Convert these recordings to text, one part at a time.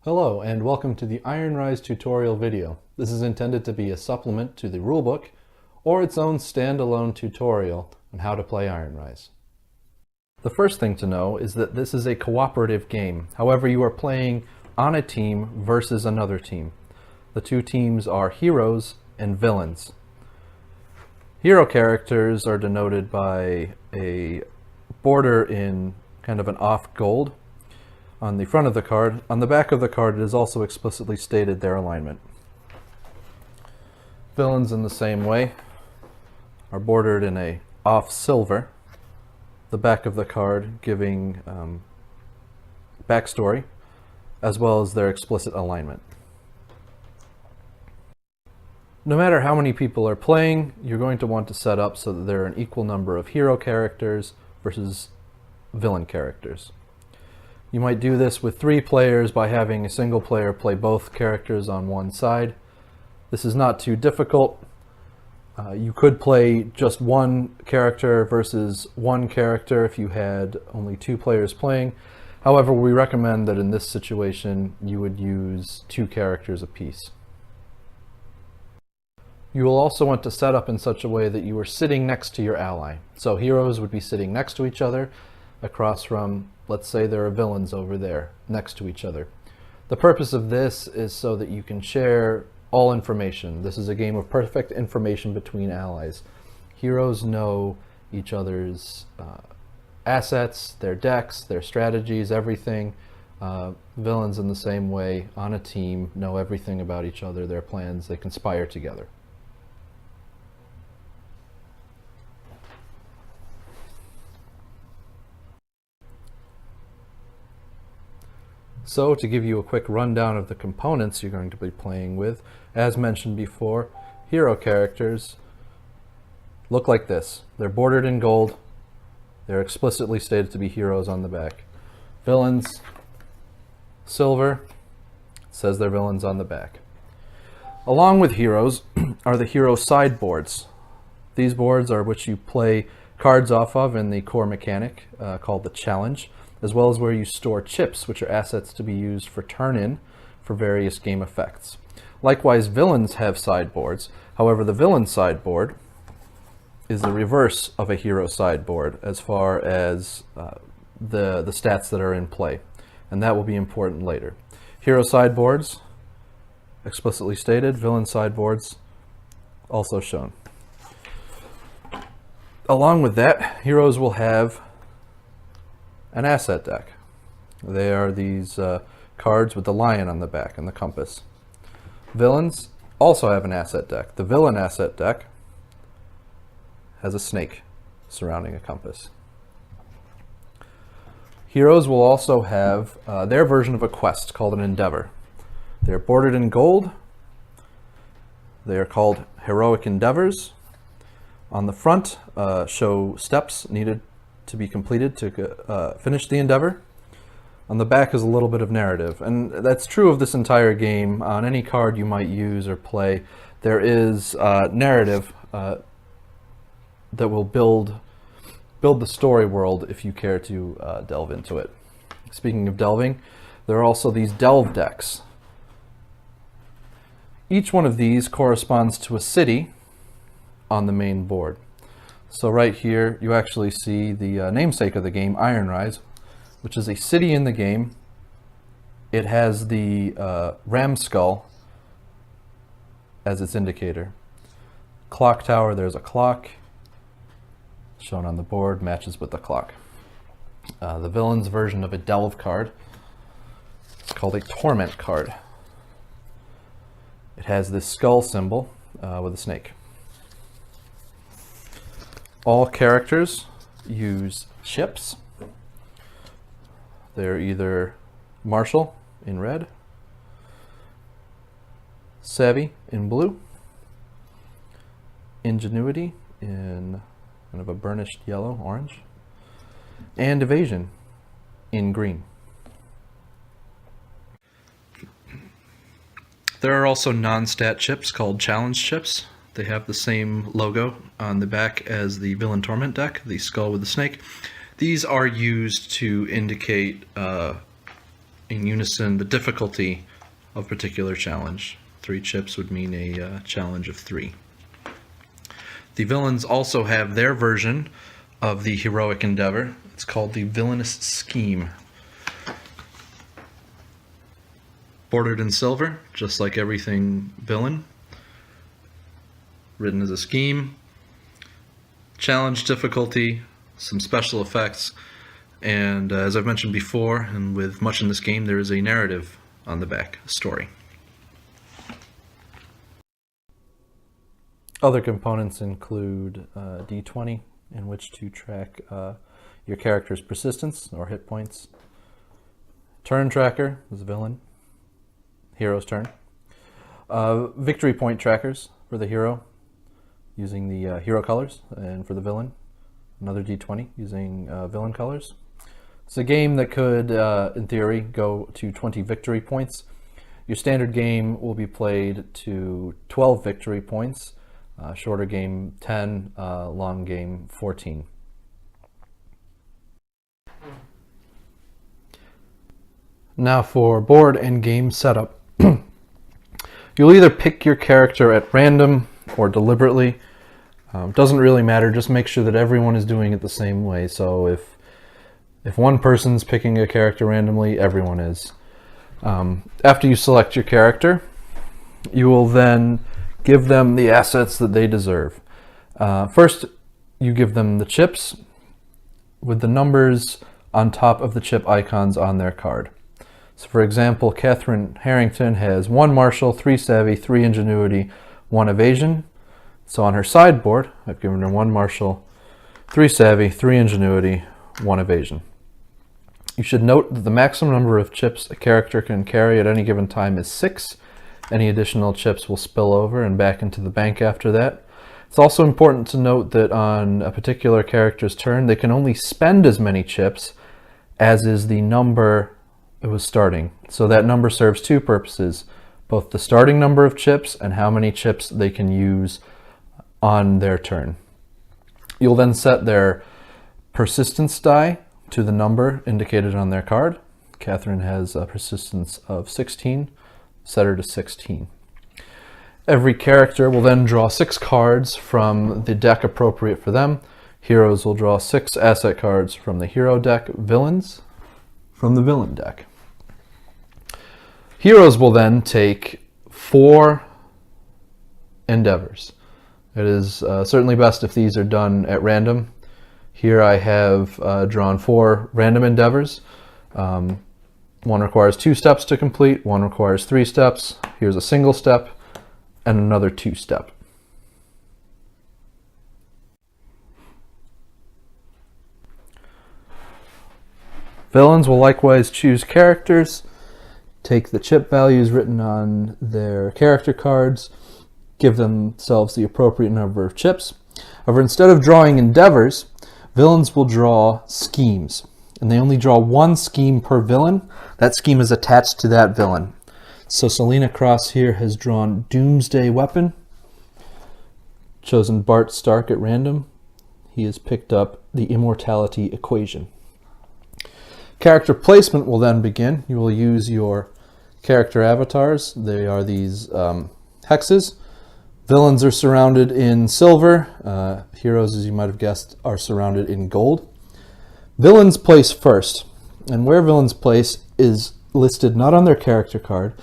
Hello and welcome to the Ironrise tutorial video. This is intended to be a supplement to the rulebook or its own standalone tutorial on how to play Ironrise. The first thing to know is that this is a cooperative game. However, you are playing on a team versus another team. The two teams are heroes and villains. Hero characters are denoted by a border in kind of an off gold on the front of the card. On the back of the card, it is also explicitly stated their alignment. Villains, in the same way, are bordered in a off silver, the back of the card giving backstory, as well as their explicit alignment. No matter how many people are playing, you're going to want to set up so that there are an equal number of hero characters versus villain characters. You might do this with 3 players by having a single player play both characters on one side. This is not too difficult. You could play just one character versus one character if you had only 2 players playing. However, we recommend that in this situation you would use 2 characters apiece. You will also want to set up in such a way that you are sitting next to your ally. So heroes would be sitting next to each other across from, let's say there are villains over there next to each other. The purpose of this is so that you can share all information. This is a game of perfect information between allies. Heroes know each other's assets, their decks, their strategies, everything. Villains in the same way, on a team, know everything about each other, their plans, they conspire together. So to give you a quick rundown of the components you're going to be playing with, as mentioned before, hero characters look like this. They're bordered in gold. They're explicitly stated to be heroes on the back. Villains, silver, says they're villains on the back. Along with heroes are the hero sideboards. These boards are which you play cards off of in the core mechanic called the challenge, as well as where you store chips, which are assets to be used for turn-in for various game effects. Likewise, villains have sideboards. However, the villain sideboard is the reverse of a hero sideboard as far as the stats that are in play, and that will be important later. Hero sideboards, explicitly stated. Villain sideboards, also shown. Along with that, heroes will have an asset deck. They are these cards with the lion on the back and the compass. Villains also have an asset deck. The villain asset deck has a snake surrounding a compass. Heroes will also have their version of a quest called an endeavor. They're bordered in gold. They are called heroic endeavors. On the front show steps needed to be completed to finish the endeavor. On the back is a little bit of narrative, and that's true of this entire game. On any card you might use or play, there is narrative that will build the story world if you care to delve into it. Speaking of delving, there are also these delve decks. Each one of these corresponds to a city on the main board. So right here, you actually see the namesake of the game, Ironrise, which is a city in the game. It has the ram skull as its indicator. Clock tower, there's a clock shown on the board, matches with the clock. The villain's version of a delve card is called a torment card. It has this skull symbol with a snake. All characters use chips. They're either martial in red, savvy in blue, ingenuity in kind of a burnished yellow, orange, and evasion in green. There are also non-stat chips called challenge chips. They have the same logo on the back as the Villain Torment deck, the skull with the snake. These are used to indicate in unison the difficulty of a particular challenge. 3 chips would mean a challenge of 3. The villains also have their version of the heroic endeavor. It's called the villainous scheme. Bordered in silver, just like everything villain. Written as a scheme. Challenge difficulty, some special effects, and as I've mentioned before, and with much in this game, there is a narrative on the back, a story. Other components include D20, in which to track your character's persistence or hit points. Turn tracker is a villain, hero's turn. Victory point trackers for the hero, using the hero colors, and for the villain, another D20 using villain colors. It's a game that could, in theory, go to 20 victory points. Your standard game will be played to 12 victory points, shorter game 10, long game 14. Now for board and game setup. You'll either pick your character at random or deliberately. Doesn't really matter, just make sure that everyone is doing it the same way. So if one person's picking a character randomly, everyone is. After you select your character, you will then give them the assets that they deserve. First, you give them the chips with the numbers on top of the chip icons on their card. So for example, Catherine Harrington has 1 martial, 3 savvy, 3 ingenuity, 1 evasion. So on her sideboard, I've given her 1 martial, 3 savvy, 3 ingenuity, 1 evasion. You should note that the maximum number of chips a character can carry at any given time is 6. Any additional chips will spill over and back into the bank after that. It's also important to note that on a particular character's turn, they can only spend as many chips as is the number it was starting. So that number serves 2 purposes, both the starting number of chips and how many chips they can use on their turn. You'll then set their persistence die to the number indicated on their card. Catherine has a persistence of 16, set her to 16. Every character will then draw 6 cards from the deck appropriate for them. Heroes will draw 6 asset cards from the hero deck, villains from the villain deck. Heroes will then take 4 endeavors. It is certainly best if these are done at random. Here I have drawn 4 random endeavors. One requires 2 steps to complete, one requires 3 steps. Here's a single step and another 2-step. Villains will likewise choose characters, take the chip values written on their character cards, give themselves the appropriate number of chips. However, instead of drawing endeavors, villains will draw schemes. And they only draw 1 scheme per villain. That scheme is attached to that villain. So Selena Cross here has drawn Doomsday Weapon, chosen Bart Stark at random. He has picked up the Immortality Equation. Character placement will then begin. You will use your character avatars. They are these hexes. Villains are surrounded in silver. Heroes, as you might have guessed, are surrounded in gold. Villains place first, and where villains place is listed not on their character card,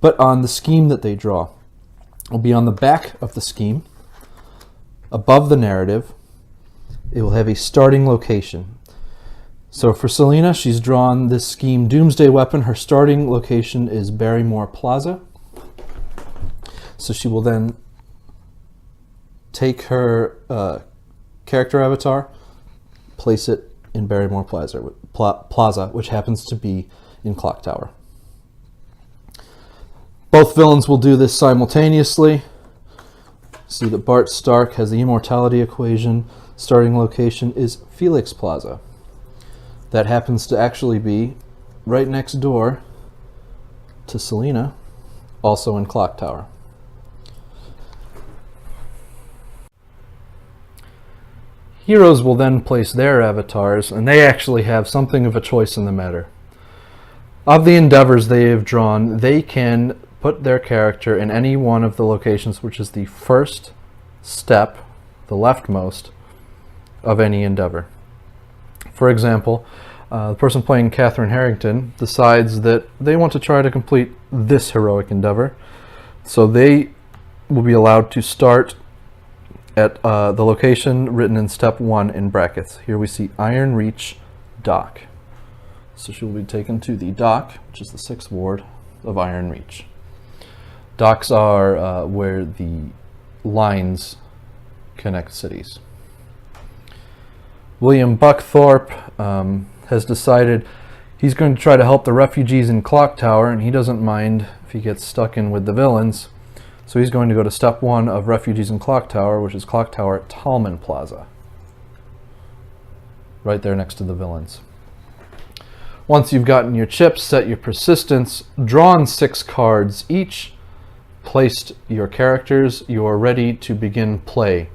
but on the scheme that they draw. It will be on the back of the scheme, above the narrative. It will have a starting location. So for Selena, she's drawn this scheme Doomsday Weapon. Her starting location is Barrymore Plaza. So she will then take her character avatar, place it in Barrymore Plaza, which happens to be in Clock Tower. Both villains will do this simultaneously. See that Bart Stark has the Immortality Equation. Starting location is Felix Plaza. That happens to actually be right next door to Selena, also in Clock Tower. Heroes will then place their avatars, and they actually have something of a choice in the matter. Of the endeavors they have drawn, they can put their character in any one of the locations which is the first step, the leftmost, of any endeavor. For example, the person playing Catherine Harrington decides that they want to try to complete this heroic endeavor, so they will be allowed to start at the location written in step 1 in brackets. Here we see Ironreach Dock. So she will be taken to the dock, which is the 6th ward of Ironreach. Docks are where the lines connect cities. William Buckthorpe has decided he's going to try to help the refugees in Clock Tower, and he doesn't mind if he gets stuck in with the villains. So he's going to go to step 1 of Refugees in Clock Tower, which is Clock Tower at Tallman Plaza. Right there next to the villains. Once you've gotten your chips, set your persistence, drawn 6 cards each, placed your characters, you are ready to begin play.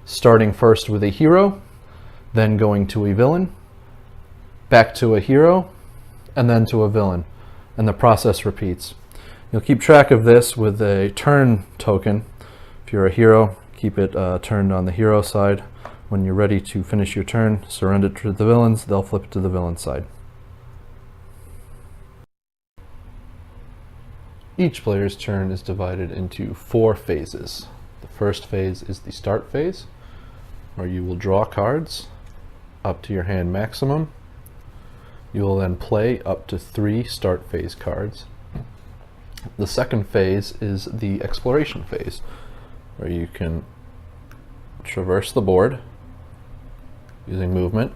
Starting first with a hero, then going to a villain, back to a hero, and then to a villain. And the process repeats. You'll keep track of this with a turn token. If you're a hero, keep it turned on the hero side. When you're ready to finish your turn, surrender it to the villains, they'll flip it to the villain side. Each player's turn is divided into 4 phases. The first phase is the start phase, where you will draw cards up to your hand maximum. You will then play up to 3 start phase cards. The second phase is the exploration phase, where you can traverse the board using movement,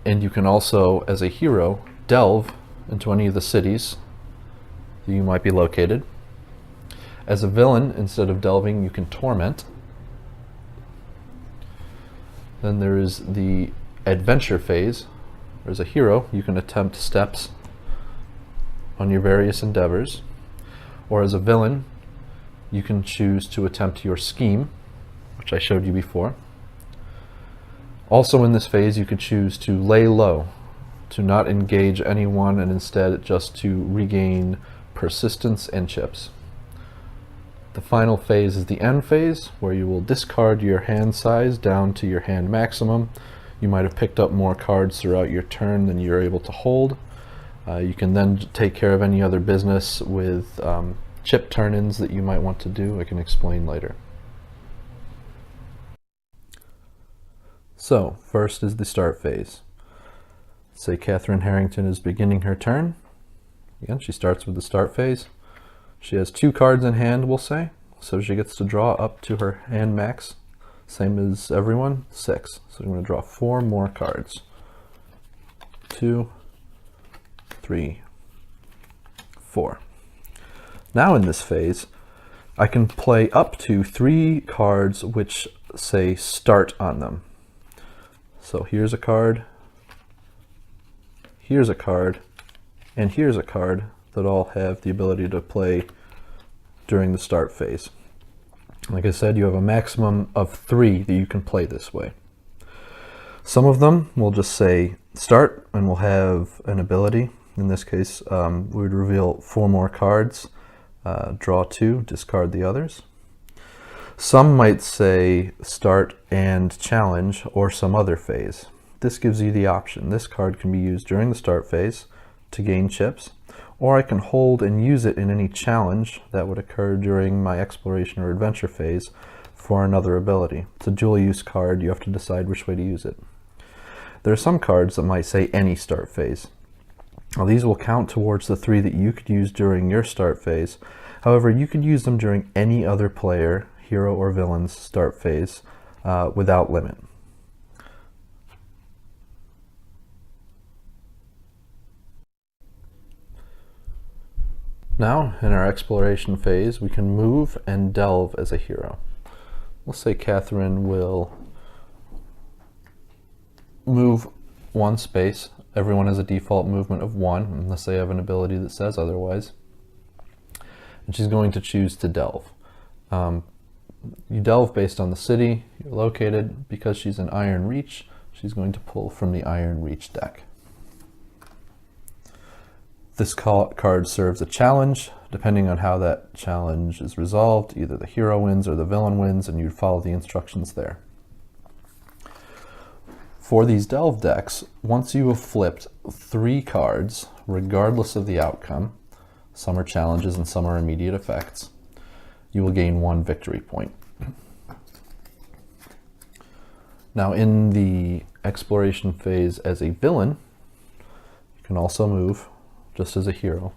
and you can also, as a hero, delve into any of the cities you might be located. As a villain, instead of delving, you can torment. Then there is the adventure phase. As a hero, you can attempt steps on your various endeavors. Or as a villain, you can choose to attempt your scheme, which I showed you before. Also in this phase, you could choose to lay low, to not engage anyone, and instead just to regain persistence and chips. The final phase is the end phase, where you will discard your hand size down to your hand maximum. You might have picked up more cards throughout your turn than you're able to hold. You can then take care of any other business with chip turn-ins that you might want to do. I can explain later. So, first is the start phase. Say Catherine Harrington is beginning her turn. Again, she starts with the start phase. She has 2 cards in hand, we'll say, so she gets to draw up to her hand max, same as everyone, 6. So I'm going to draw 4 more cards. 2, 3, 4. Now in this phase, I can play up to 3 cards which say start on them. So here's a card, here's a card, and here's a card that all have the ability to play during the start phase. Like I said, you have a maximum of 3 that you can play this way. Some of them will just say start and will have an ability. In this case, we would reveal 4 more cards, draw 2, discard the others. Some might say start and challenge or some other phase. This gives you the option. This card can be used during the start phase to gain chips, or I can hold and use it in any challenge that would occur during my exploration or adventure phase for another ability. It's a dual use card. You have to decide which way to use it. There are some cards that might say any start phase. Now, these will count towards the 3 that you could use during your start phase. However, you could use them during any other player, hero or villain's start phase without limit. Now, in our exploration phase, we can move and delve as a hero. Let's say Catherine will move 1 space. Everyone has a default movement of 1, unless they have an ability that says otherwise. And she's going to choose to delve. You delve based on the city you're located. Because she's in Ironreach, she's going to pull from the Ironreach deck. This card serves a challenge. Depending on how that challenge is resolved, either the hero wins or the villain wins, and you'd follow the instructions there. For these delve decks, once you have flipped 3 cards, regardless of the outcome, some are challenges and some are immediate effects, you will gain 1 victory point. Now in the exploration phase as a villain, you can also move just as a hero.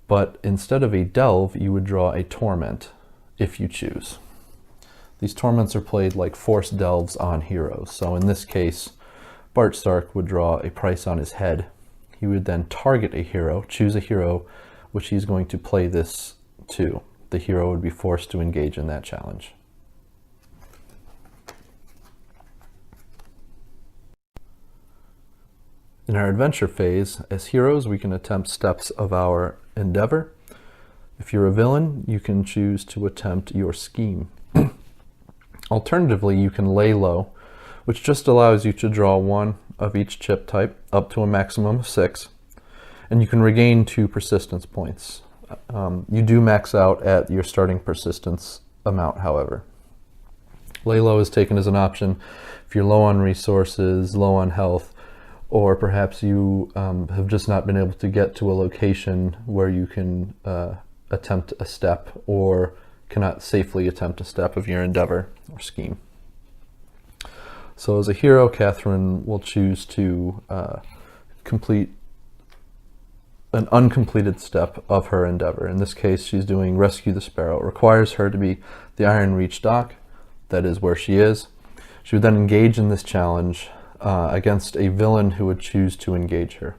But instead of a delve, you would draw a torment if you choose. These torments are played like forced delves on heroes. So in this case, Bart Stark would draw a price on his head. He would then target a hero, choose a hero which he's going to play this to. The hero would be forced to engage in that challenge. In our adventure phase, as heroes, we can attempt steps of our endeavor. If you're a villain, you can choose to attempt your scheme. Alternatively, you can lay low, which just allows you to draw 1 of each chip type up to a maximum of 6, and you can regain 2 persistence points. You do max out at your starting persistence amount, however. Lay low is taken as an option if you're low on resources, low on health, or perhaps you have just not been able to get to a location where you can attempt a step, or cannot safely attempt a step of your endeavor or scheme. So as a hero, Catherine will choose to complete an uncompleted step of her endeavor. In this case, she's doing Rescue the Sparrow. It requires her to be the Iron Reach dock, that is where she is. She would then engage in this challenge against a villain who would choose to engage her.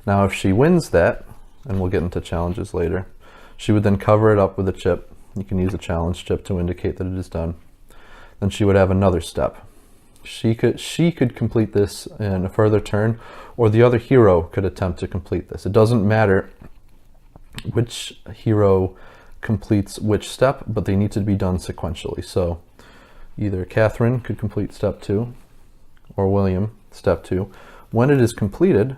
Now if she wins that, and we'll get into challenges later, she would then cover it up with a chip. You can use a challenge chip to indicate that it is done. Then she would have another step. She could complete this in a further turn, or the other hero could attempt to complete this. It doesn't matter which hero completes which step, but they need to be done sequentially. So either Catherine could complete step 2, or William step 2. When it is completed,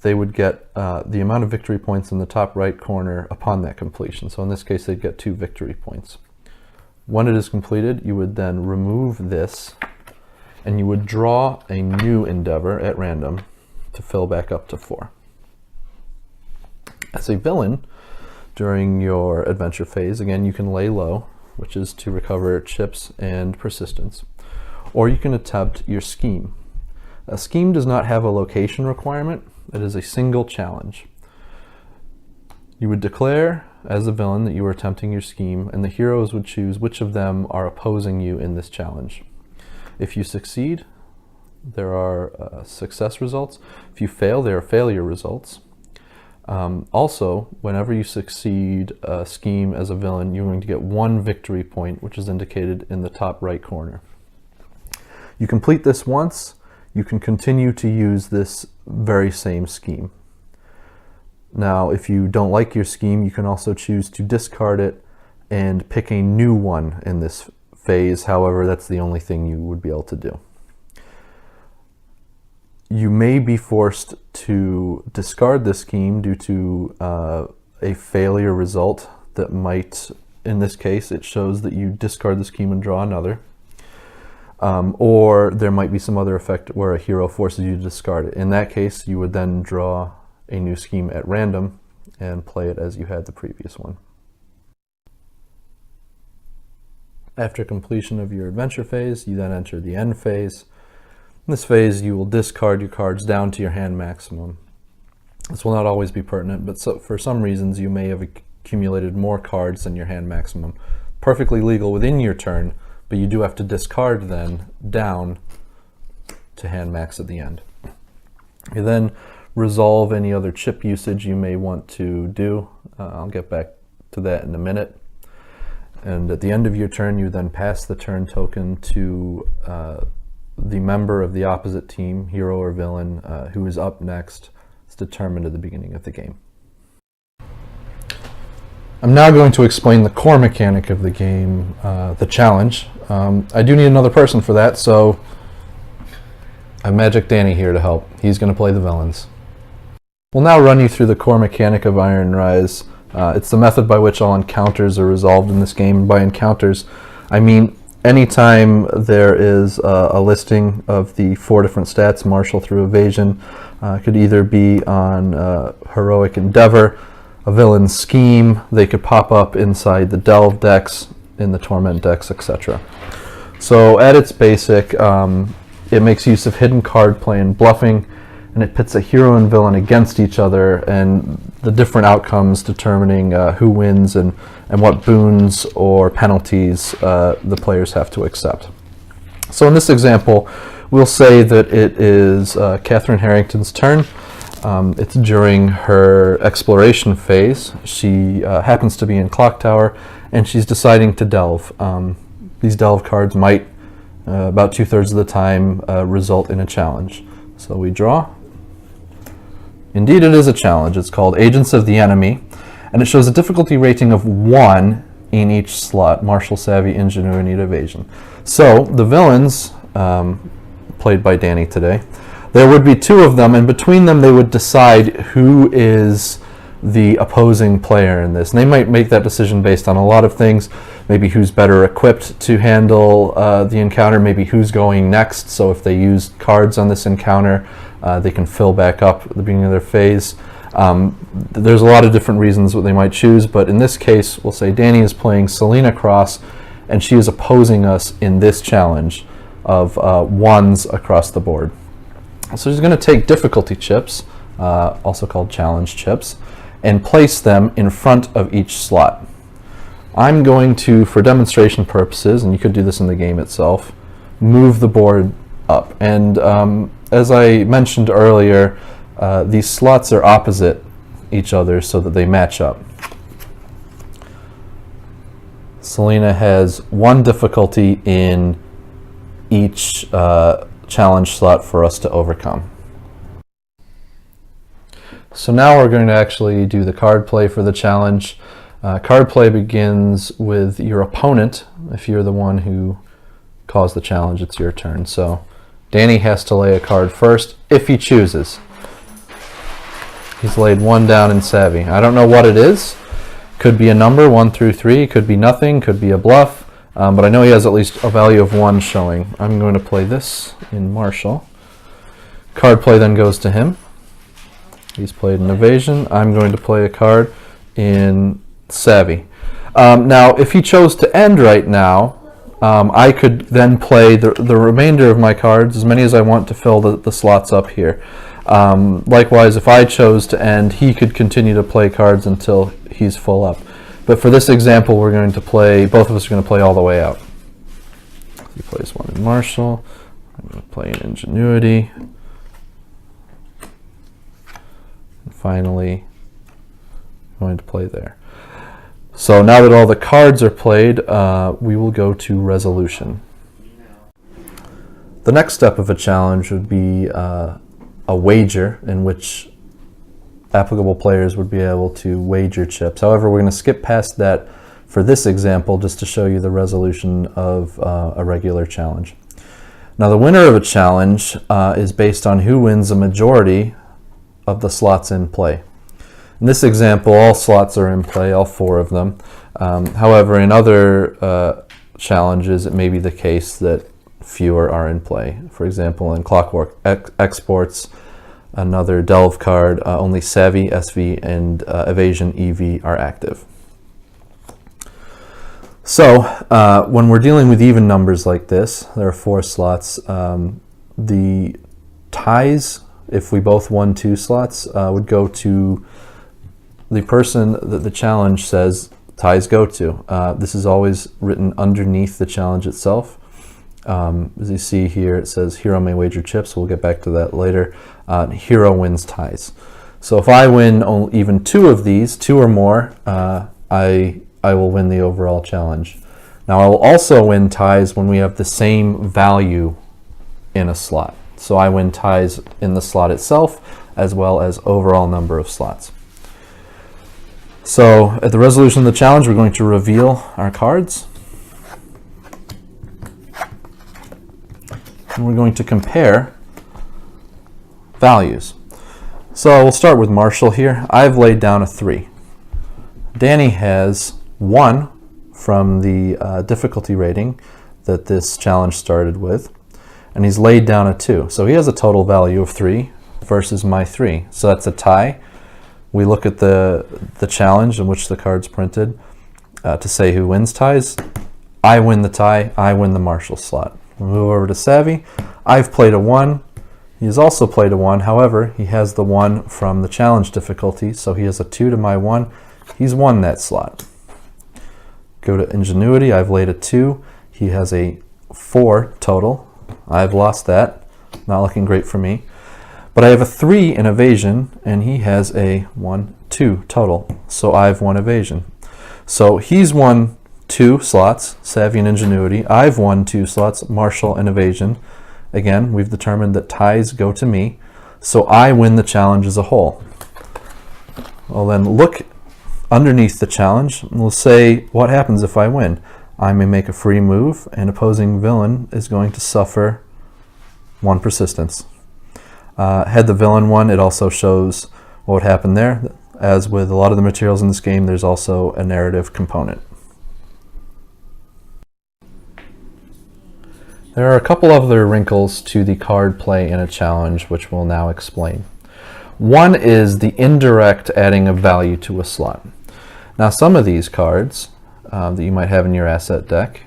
they would get the amount of victory points in the top right corner upon that completion. So in this case, they'd get 2 victory points. When it is completed, you would then remove this, and you would draw a new endeavor at random to fill back up to 4. As a villain, during your adventure phase, again, you can lay low, which is to recover chips and persistence, or you can attempt your scheme. A scheme does not have a location requirement. It is a single challenge. You would declare as a villain that you are attempting your scheme, and the heroes would choose which of them are opposing you in this challenge. If you succeed, there are success results. If you fail, there are failure results. Also, whenever you succeed a scheme as a villain, you're going to get 1 victory point, which is indicated in the top right corner. You complete this once, you can continue to use this very same scheme. Now, if you don't like your scheme, you can also choose to discard it and pick a new one in this phase. However, that's the only thing you would be able to do. You may be forced to discard the scheme due to a failure result that might, in this case, it shows that you discard the scheme and draw another. Or there might be some other effect where a hero forces you to discard it. In that case, you would then draw a new scheme at random and play it as you had the previous one. After completion of your adventure phase, you then enter the end phase. In this phase, you will discard your cards down to your hand maximum. This will not always be pertinent, but for some reasons you may have accumulated more cards than your hand maximum. Perfectly legal within your turn, but you do have to discard then down to hand max at the end. You then resolve any other chip usage you may want to do. I'll get back to that in a minute. And at the end of your turn, you then pass the turn token to the member of the opposite team, hero or villain, who is up next. It's determined at the beginning of the game. I'm now going to explain the core mechanic of the game, the challenge. I do need another person for that, so I have Magic Danny here to help. He's going to play the villains. We'll now run you through the core mechanic of Ironrise. It's the method by which all encounters are resolved in this game. By encounters, I mean anytime there is a listing of the 4 different stats, martial through evasion. Could either be on heroic endeavor, a villain scheme. They could pop up inside the delve decks, in the torment decks, etc. So at its basic, it makes use of hidden card play and bluffing, and it pits a hero and villain against each other, and the different outcomes determining who wins and what boons or penalties the players have to accept. So in this example, we'll say that it is Catherine Harrington's turn. It's during her exploration phase. She happens to be in Clock Tower, and she's deciding to delve. These delve cards might, about 2/3 of the time, result in a challenge. So we draw. Indeed, it is a challenge. It's called Agents of the Enemy, and it shows a difficulty rating of 1 in each slot: martial, savvy, ingenuity, and evasion. So the villains, played by Danny today, there would be 2 of them, and between them they would decide who is the opposing player in this. And they might make that decision based on a lot of things. Maybe who's better equipped to handle the encounter, maybe who's going next. So if they use cards on this encounter, they can fill back up at the beginning of their phase. There's a lot of different reasons what they might choose, but in this case, we'll say Danny is playing Selena Cross, and she is opposing us in this challenge of 1s across the board. So she's going to take difficulty chips, also called challenge chips, and place them in front of each slot. I'm going to, for demonstration purposes, and you could do this in the game itself, move the board up. And as I mentioned earlier, these slots are opposite each other so that they match up. Selena has 1 difficulty in each challenge slot for us to overcome. So now we're going to actually do the card play for the challenge. Card play begins with your opponent. If you're the one who caused the challenge, it's your turn. So Danny has to lay a card first, if he chooses. He's laid 1 down in Savvy. I don't know what it is. Could be a number, 1 through 3. Could be nothing. Could be a bluff. But I know he has at least a value of 1 showing. I'm going to play this in Martial. Card play then goes to him. He's played an evasion. I'm going to play a card in Savvy. Now, if he chose to end right now, I could then play the remainder of my cards, as many as I want, to fill the slots up here. Likewise, if I chose to end, he could continue to play cards until he's full up. But for this example, we're going to play, both of us are going to play all the way out. He plays 1 in Martial. I'm going to play in Ingenuity. And finally, I'm going to play there. So now that all the cards are played, we will go to resolution. The next step of a challenge would be a wager, in which applicable players would be able to wager chips. However, we're going to skip past that for this example just to show you the resolution of a regular challenge. Now, the winner of a challenge is based on who wins a majority of the slots in play. In this example, all slots are in play, all 4 of them. However, in other challenges, it may be the case that fewer are in play. For example, in Clockwork Exports, another delve card, only Savvy, SV, and Evasion, EV are active. So when we're dealing with even numbers like this, there are 4 slots. The ties, if we both won 2 slots, would go to the person that the challenge says ties go to. This is always written underneath the challenge itself. As you see here, it says hero may wager chips. We'll get back to that later. Hero wins ties. So if I win even 2 of these, 2 or more, I will win the overall challenge. Now I will also win ties when we have the same value in a slot. So I win ties in the slot itself as well as overall number of slots. So at the resolution of the challenge, we're going to reveal our cards. And we're going to compare values. So we'll start with Marshall here. I've laid down a 3. Danny has 1 from the difficulty rating that this challenge started with, and he's laid down a 2. So he has a total value of 3 versus my 3. So that's a tie. We look at the challenge in which the card's printed to say who wins ties. I win the tie, I win the Marshall slot. We move over to Savvy. I've played a 1. He has also played a 1. However, he has the 1 from the challenge difficulty, so he has a 2 to my 1. He's won that slot. Go to Ingenuity. I've laid a 2. He has a 4 total. I've lost that. Not looking great for me. But I have a 3 in Evasion, and he has a 1, 2 total. So I've won Evasion. So he's won 2 slots, Savvy and Ingenuity. I've won 2 slots, Marshall and Evasion. Again, we've determined that ties go to me. So I win the challenge as a whole. Well, then look underneath the challenge, and we'll say what happens if I win. I may make a free move, and opposing villain is going to suffer 1 persistence. Had the villain won, it also shows what would happen there. As with a lot of the materials in this game, there's also a narrative component. There are a couple other wrinkles to the card play in a challenge, which we'll now explain. One is the indirect adding of value to a slot. Now, some of these cards that you might have in your asset deck,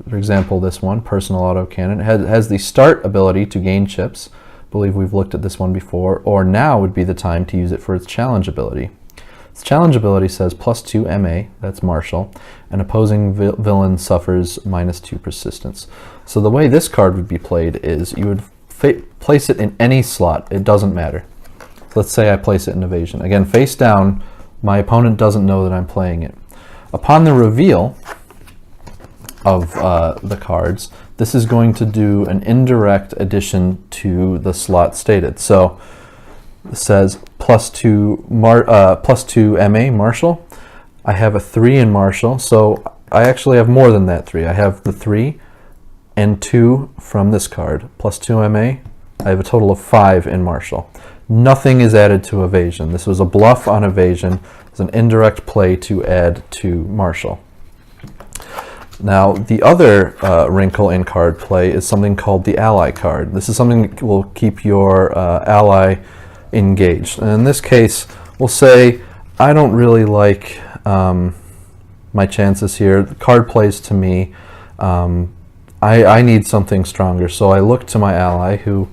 for example, this one, Personal Autocannon, has the start ability to gain chips. I believe we've looked at this one before, or now would be the time to use it for its challenge ability. Its challenge ability says +2 MA, that's Marshall, and opposing villain suffers -2 persistence. So the way this card would be played is you would place it in any slot, it doesn't matter. So let's say I place it in Evasion. Again, face down, my opponent doesn't know that I'm playing it. Upon the reveal of the cards, this is going to do an indirect addition to the slot stated. So it says +2 MA Marshall. I have a 3 in Marshall, so I actually have more than that 3. I have the 3 and 2 from this card. +2 MA, I have a total of 5 in Marshall. Nothing is added to Evasion. This was a bluff on Evasion. It's an indirect play to add to Marshall. Now, the other wrinkle in card play is something called the ally card. This is something that will keep your ally engaged. And in this case, we'll say, I don't really like my chances here. The card plays to me. I need something stronger. So I look to my ally, who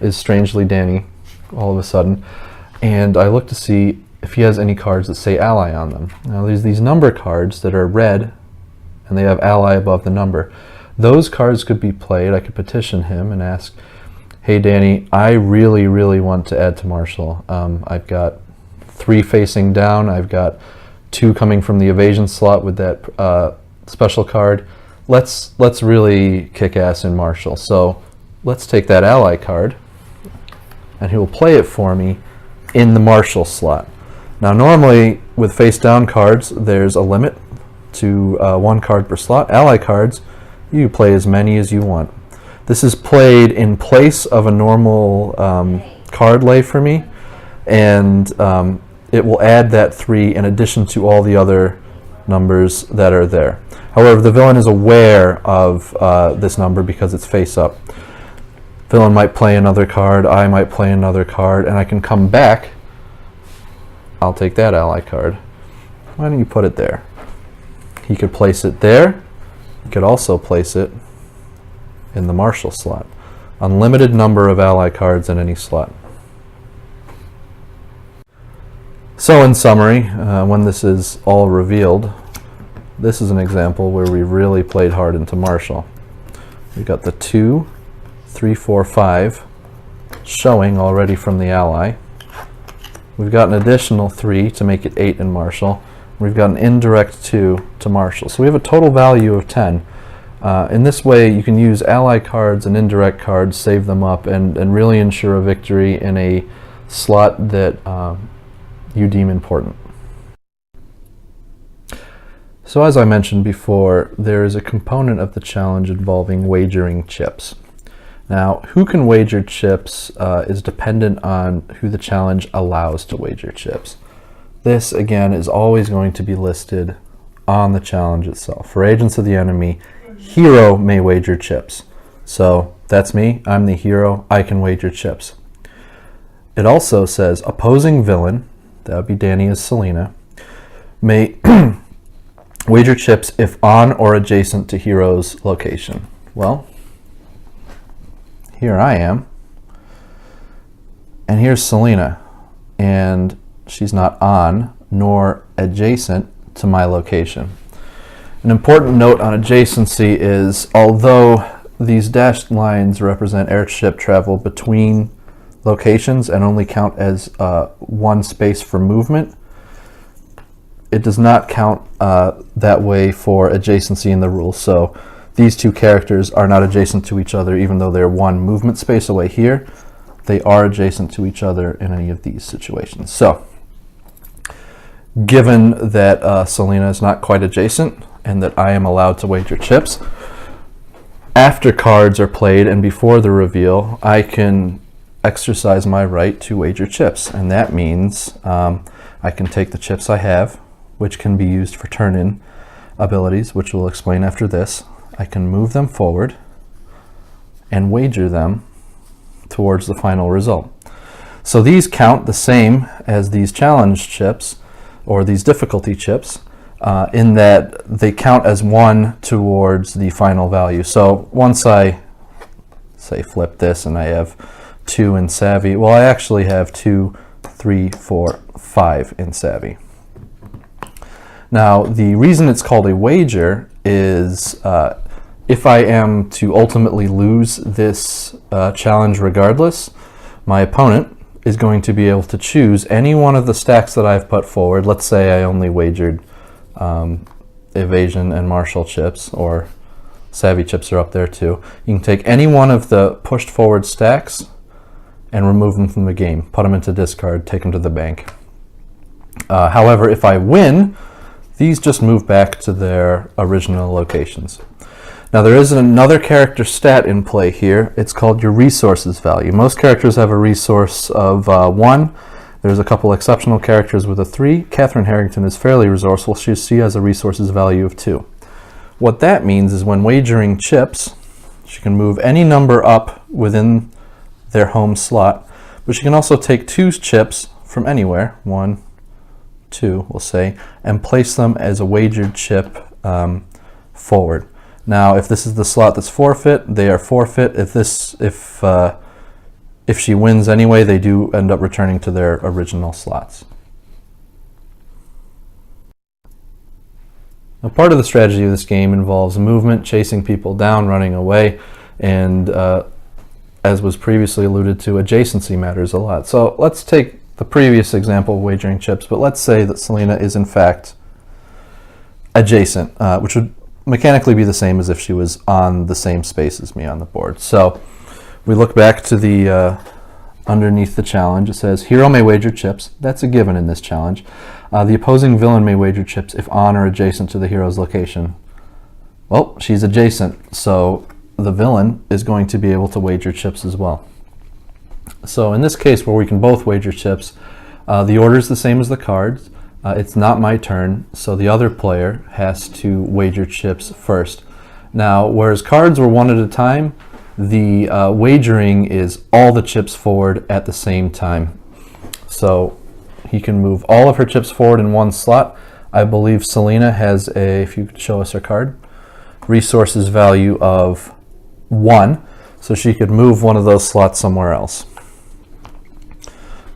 is strangely Danny all of a sudden, and I look to see if he has any cards that say ally on them. Now, there's these number cards that are red, and they have ally above the number. Those cards could be played. I could petition him and ask, hey Danny, I really, really want to add to Marshall. I've got 3 facing down. I've got 2 coming from the Evasion slot with that special card. Let's really kick ass in Marshall. So let's take that ally card, and he will play it for me in the Marshall slot. Now, normally with face down cards, there's a limit to 1 card per slot. Ally cards, you play as many as you want. This is played in place of a normal card lay for me, and it will add that 3 in addition to all the other numbers that are there. However, the villain is aware of this number because it's face up. Villain might play another card, I might play another card, and I can come back. I'll take that ally card. Why don't you put it there? He could place it there. He could also place it in the Marshall slot. Unlimited number of ally cards in any slot. So in summary, when this is all revealed, this is an example where we really played hard into Marshall. We got the 2, 3, 4, 5 showing already from the ally. We've got an additional 3 to make it 8 in Marshall. We've got an indirect 2 to Marshall. So we have a total value of 10. In this way, you can use ally cards and indirect cards, save them up, and really ensure a victory in a slot that you deem important. So as I mentioned before, there is a component of the challenge involving wagering chips. Now, who can wager chips is dependent on who the challenge allows to wager chips. This, again, is always going to be listed on the challenge itself. For agents of the enemy, hero may wager chips. So that's me. I'm the hero. I can wager chips. It also says opposing villain, that would be Danny as Selena, may wager chips if on or adjacent to hero's location. Well, here I am, and here's Selena, and she's not on nor adjacent to my location. An important note on adjacency is, although these dashed lines represent airship travel between locations and only count as one space for movement, it does not count that way for adjacency in the rules. So these two characters are not adjacent to each other, even though they're one movement space away here. They are adjacent to each other in any of these situations. So given that Selena is not quite adjacent and that I am allowed to wager chips, after cards are played and before the reveal, I can exercise my right to wager chips. And that means I can take the chips I have, which can be used for turn-in abilities, which we'll explain after this. I can move them forward and wager them towards the final result. So these count the same as these challenge chips or these difficulty chips in that they count as one towards the final value. So once I say flip this and I have 2 in Savvy, well, I actually have 2, 3, 4, 5 in Savvy. Now, the reason it's called a wager is if I am to ultimately lose this challenge regardless, my opponent is going to be able to choose any one of the stacks that I've put forward. Let's say I only wagered evasion and martial chips, or savvy chips are up there too. You can take any one of the pushed forward stacks and remove them from the game, put them into discard, take them to the bank. However, if I win, these just move back to their original locations. Now there is another character stat in play here. It's called your resources value. Most characters have a resource of 1. There's a couple exceptional characters with a 3. Catherine Harrington is fairly resourceful. She has a resources value of 2. What that means is when wagering chips, she can move any number up within their home slot, but she can also take 2 chips from anywhere, 1, 2, we'll say, and place them as a wagered chip forward. Now, if this is the slot that's forfeit, they are forfeit. If she wins anyway, they do end up returning to their original slots. Now, part of the strategy of this game involves movement, chasing people down, running away, and as was previously alluded to, adjacency matters a lot. So let's take the previous example of wagering chips, but let's say that Selena is in fact adjacent, which would mechanically be the same as if she was on the same space as me on the board. So we look back to the underneath the challenge. It says hero may wager chips. That's a given in this challenge. The opposing villain may wager chips if on or adjacent to the hero's location. Well, she's adjacent, so the villain is going to be able to wager chips as well. So in this case where we can both wager chips, the order is the same as the cards. It's not my turn, so the other player has to wager chips first. Now, whereas cards were one at a time, the wagering is all the chips forward at the same time. So he can move all of her chips forward in one slot. I believe Selena has a, if you could show us her card, resources value of 1, so she could move one of those slots somewhere else.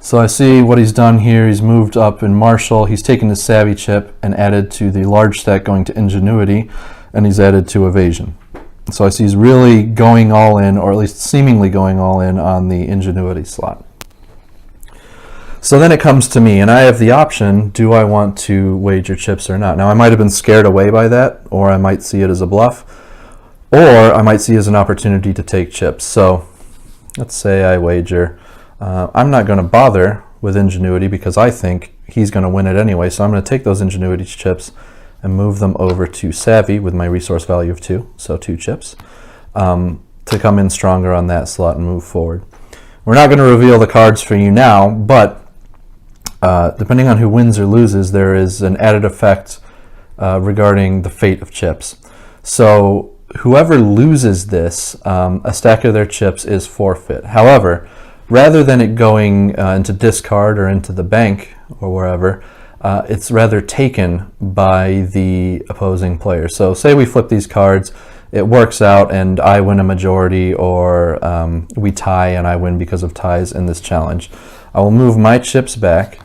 So I see what he's done here. He's moved up in Marshall. He's taken his Savvy chip and added to the large stack going to Ingenuity, and he's added to Evasion. So I see he's really going all in, or at least seemingly going all in on the Ingenuity slot. So then it comes to me, and I have the option, do I want to wager chips or not? Now I might have been scared away by that, or I might see it as a bluff, or I might see it as an opportunity to take chips. So let's say I wager. I'm not going to bother with Ingenuity because I think he's going to win it anyway, so I'm going to take those Ingenuity chips and move them over to Savvy with my resource value of 2, so 2 chips, to to come in stronger on that slot and move forward. We're not going to reveal the cards for you now, but depending on who wins or loses, there is an added effect regarding the fate of chips. So whoever loses this, a stack of their chips is forfeit. However, rather than it going into discard or into the bank or wherever, it's rather taken by the opposing player. So say we flip these cards, it works out and I win a majority, or we tie and I win because of ties in this challenge. I will move my chips back,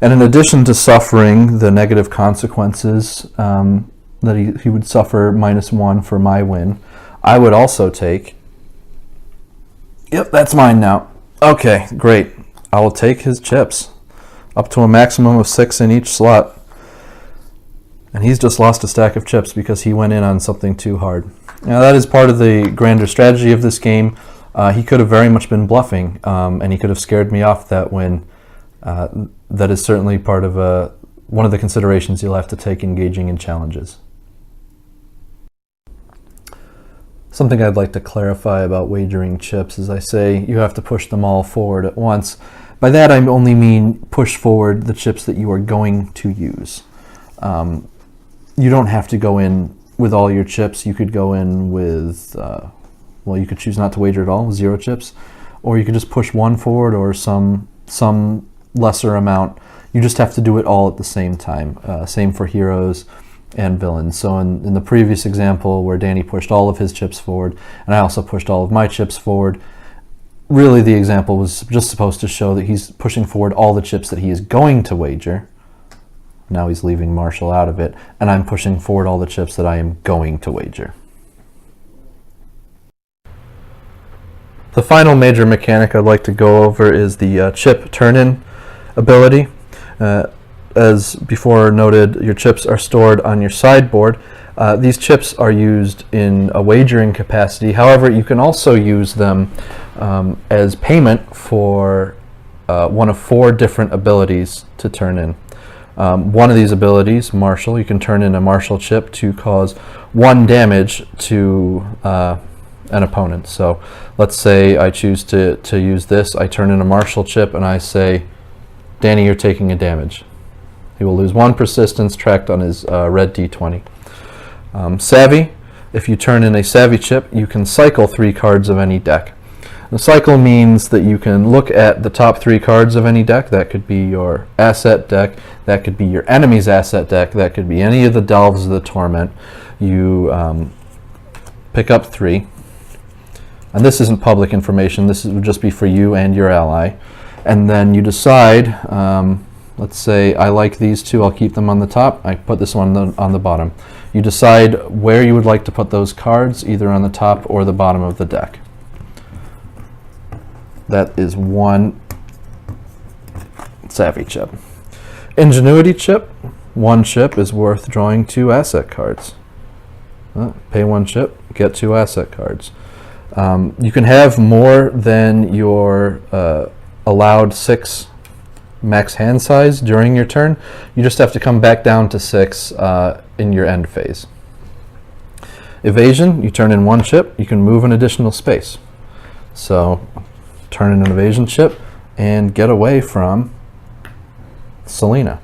and in addition to suffering the negative consequences that he would suffer -1 for my win, I would also take, yep, that's mine now. Okay, great. I will take his chips, up to a maximum of 6 in each slot. And he's just lost a stack of chips because he went in on something too hard. Now that is part of the grander strategy of this game. He could have very much been bluffing, and he could have scared me off that win. That is certainly part of one of the considerations you'll have to take engaging in challenges. Something I'd like to clarify about wagering chips is I say you have to push them all forward at once. By that I only mean push forward the chips that you are going to use. You don't have to go in with all your chips. You could go in with, well, you could choose not to wager at all, 0 chips, or you could just push 1 forward or some lesser amount. You just have to do it all at the same time. Same for heroes and villains. So in the previous example where Danny pushed all of his chips forward, and I also pushed all of my chips forward, really the example was just supposed to show that he's pushing forward all the chips that he is going to wager. Now he's leaving Marshall out of it, and I'm pushing forward all the chips that I am going to wager. The final major mechanic I'd like to go over is the chip turn-in ability. As before noted, your chips are stored on your sideboard. These chips are used in a wagering capacity. However, you can also use them as payment for one of 4 different abilities to turn in. One of these abilities, Marshall, you can turn in a Marshall chip to cause 1 damage to an opponent. So let's say I choose to use this. I turn in a Marshall chip and I say, Danny, you're taking a damage. He will lose 1 persistence tracked on his red d20. Savvy, if you turn in a Savvy chip, you can cycle 3 cards of any deck. The cycle means that you can look at the top 3 cards of any deck. That could be your asset deck, that could be your enemy's asset deck, that could be any of the Delves of the Torment. You pick up 3, and this isn't public information, this would just be for you and your ally. And then you decide, let's say I like these 2, I'll keep them on the top, I put this one on the bottom. You decide where you would like to put those cards, either on the top or the bottom of the deck. That is 1 Savvy chip. Ingenuity chip, 1 chip is worth drawing 2 asset cards. Pay 1 chip, get 2 asset cards. You can have more than your allowed 6 max hand size during your turn. You just have to come back down to 6 in your end phase. Evasion, you turn in 1 chip, you can move an additional space. So turn in an evasion chip and get away from Selena.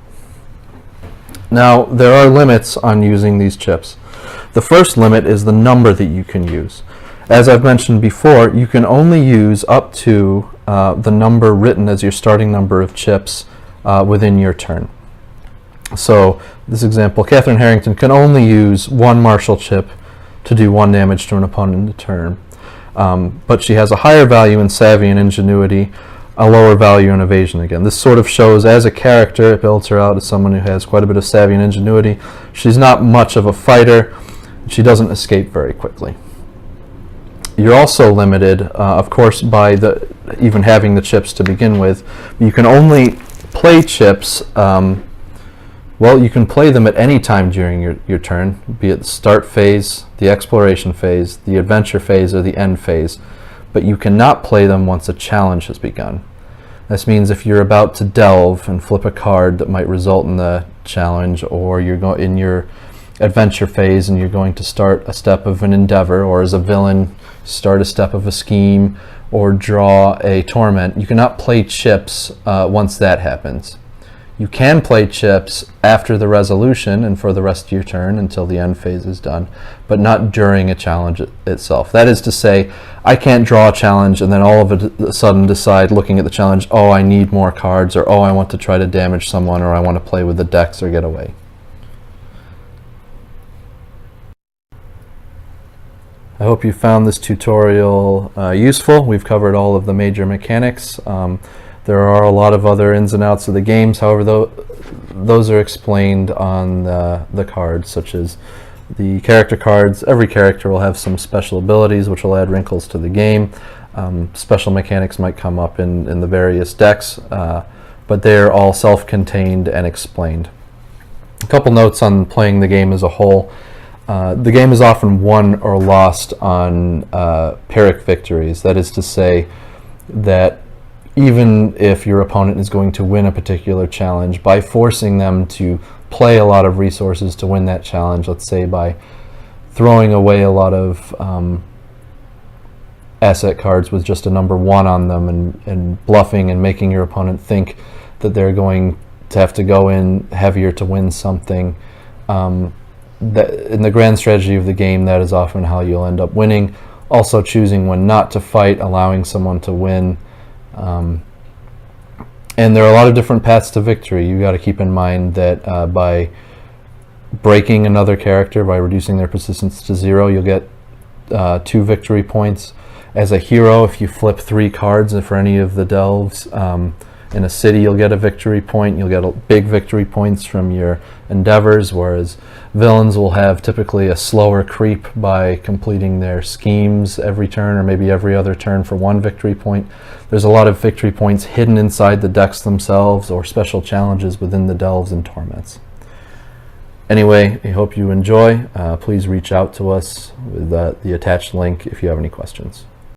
Now there are limits on using these chips. The first limit is the number that you can use. As I've mentioned before, you can only use up to the number written as your starting number of chips within your turn. So this example, Catherine Harrington can only use 1 Marshall chip to do 1 damage to an opponent in the turn. But she has a higher value in Savvy and Ingenuity, a lower value in Evasion again. This sort of shows as a character, it builds her out as someone who has quite a bit of Savvy and Ingenuity. She's not much of a fighter. She doesn't escape very quickly. You're also limited, of course, by even having the chips to begin with. You can only play chips, well, you can play them at any time during your turn, be it the start phase, the exploration phase, the adventure phase, or the end phase, but you cannot play them once a challenge has begun. This means if you're about to delve and flip a card that might result in the challenge, or you're in your adventure phase and you're going to start a step of an endeavor, or as a villain start a step of a scheme, or draw a torment. You cannot play chips once that happens. You can play chips after the resolution and for the rest of your turn until the end phase is done, but not during a challenge itself. That is to say, I can't draw a challenge and then all of a sudden decide, looking at the challenge, oh, I need more cards, or oh, I want to try to damage someone, or I want to play with the decks or get away. I hope you found this tutorial useful. We've covered all of the major mechanics. There are a lot of other ins and outs of the games, however, those are explained on the cards, such as the character cards. Every character will have some special abilities which will add wrinkles to the game. Special mechanics might come up in the various decks, but they're all self-contained and explained. A couple notes on playing the game as a whole. The game is often won or lost on Pyrrhic victories. That is to say that even if your opponent is going to win a particular challenge, by forcing them to play a lot of resources to win that challenge, let's say by throwing away a lot of asset cards with just a number 1 on them, and bluffing and making your opponent think that they're going to have to go in heavier to win something, that in the grand strategy of the game, that is often how you'll end up winning. Also choosing when not to fight, allowing someone to win. And there are a lot of different paths to victory. You've got to keep in mind that by breaking another character, by reducing their persistence to 0, you'll get 2 victory points. As a hero, if you flip 3 cards for any of the delves in a city, you'll get a victory point. You'll get big victory points from your endeavors, whereas villains will have typically a slower creep by completing their schemes every turn, or maybe every other turn, for 1 victory point. There's a lot of victory points hidden inside the decks themselves, or special challenges within the delves and torments. Anyway, I hope you enjoy. Please reach out to us with the attached link if you have any questions.